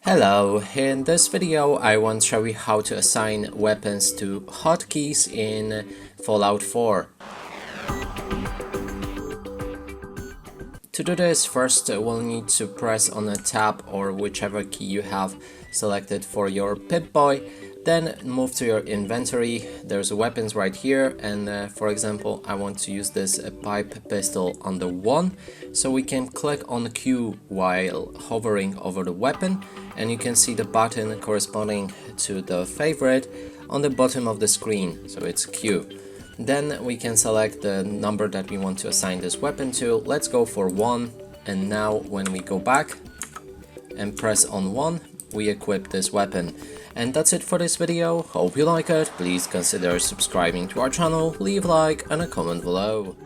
Hello, in this video I want to show you how to assign weapons to hotkeys in Fallout 4. To do this, first we'll need to press on a tab or whichever key you have selected for your Pip-Boy. Then move to your inventory. There's weapons right here, and for example I want to use this pipe pistol on the 1, so we can click on Q while hovering over the weapon, and you can see the button corresponding to the favorite on the bottom of the screen, so it's Q. Then we can select the number that we want to assign this weapon to. Let's go for 1, and now when we go back and press on 1, we equip this weapon. And that's it for this video. Hope you like it. Please consider subscribing to our channel, leave a like and a comment below.